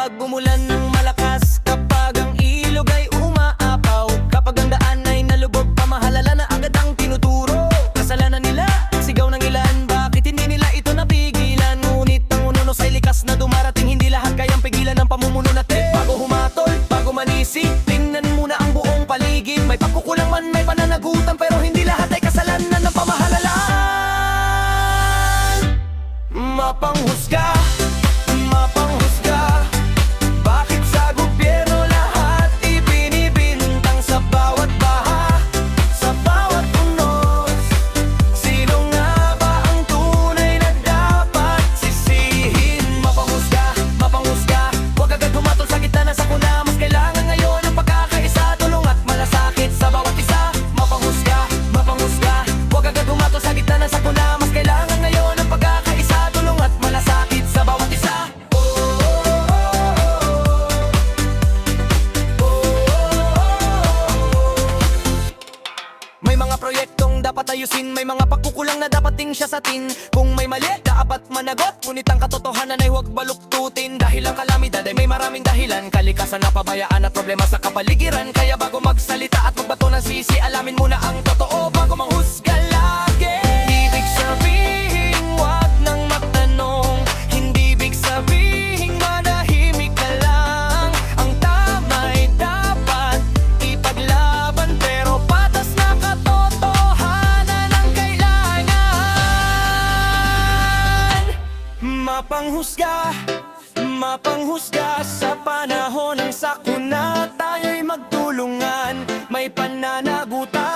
Kapag umulan ng malakas, kapag ang ilog ay umaapaw, kapag ang daan ay nalubog, pamahalala na agad ang tinuturo. Kasalanan nila, sigaw ng ilan, bakit hindi nila ito napigilan? Ngunit ang ununos ay likas na dumarating, hindi lahat kayang pigilan ng pamumuno natin. Bago humatol, bago manisig, tingnan muna ang buong paligid. May pagkukulang man, may pananagutan, pero hindi lahat ay kasalanan ng pamahalalan. Mapanghusga, mapanghusga, bakit sa gobyerno lahat ibinibintang sa bawat baha, sa bawat unos? Sino nga ba ang tunay na dapat sisihin? Mapanghusga, mapanghusga, huwag agad humatol sa gitna ng sakuna. Mas kailangan ngayon ang pagkakaisa, tulong at malasakit sa bawat isa. Mapanghusga, mapanghusga, huwag agad humatol sa gitna ng sakuna. Mas kailangan ngayon ang pagkakaisa, tulong at malasakit sa bawat isa. May mga proyektong dapat ayusin, may mga pagkukulang na dapat ding siyasatin. Kung may mali, dapat managot, ngunit ang katotohanan ay huwag baluktutin. Dahil ang kalamidad ay may maraming dahilan, kalikasan na pabayaan at problema sa kapaligiran. Kaya bago magsalita at magbato ng sisi, alamin muna ang totoo bago manghusga lagi. Ibig sabihin, huwag nang magtanong, hindi ibig sabihin manahimik ka lang. Ang tama'y dapat ipaglaban, pero patas na katotohanan ang kailangan. Mapanghusga, mapanghusga, sa panahon ng sakuna tayo'y magtulungan. May pananagutan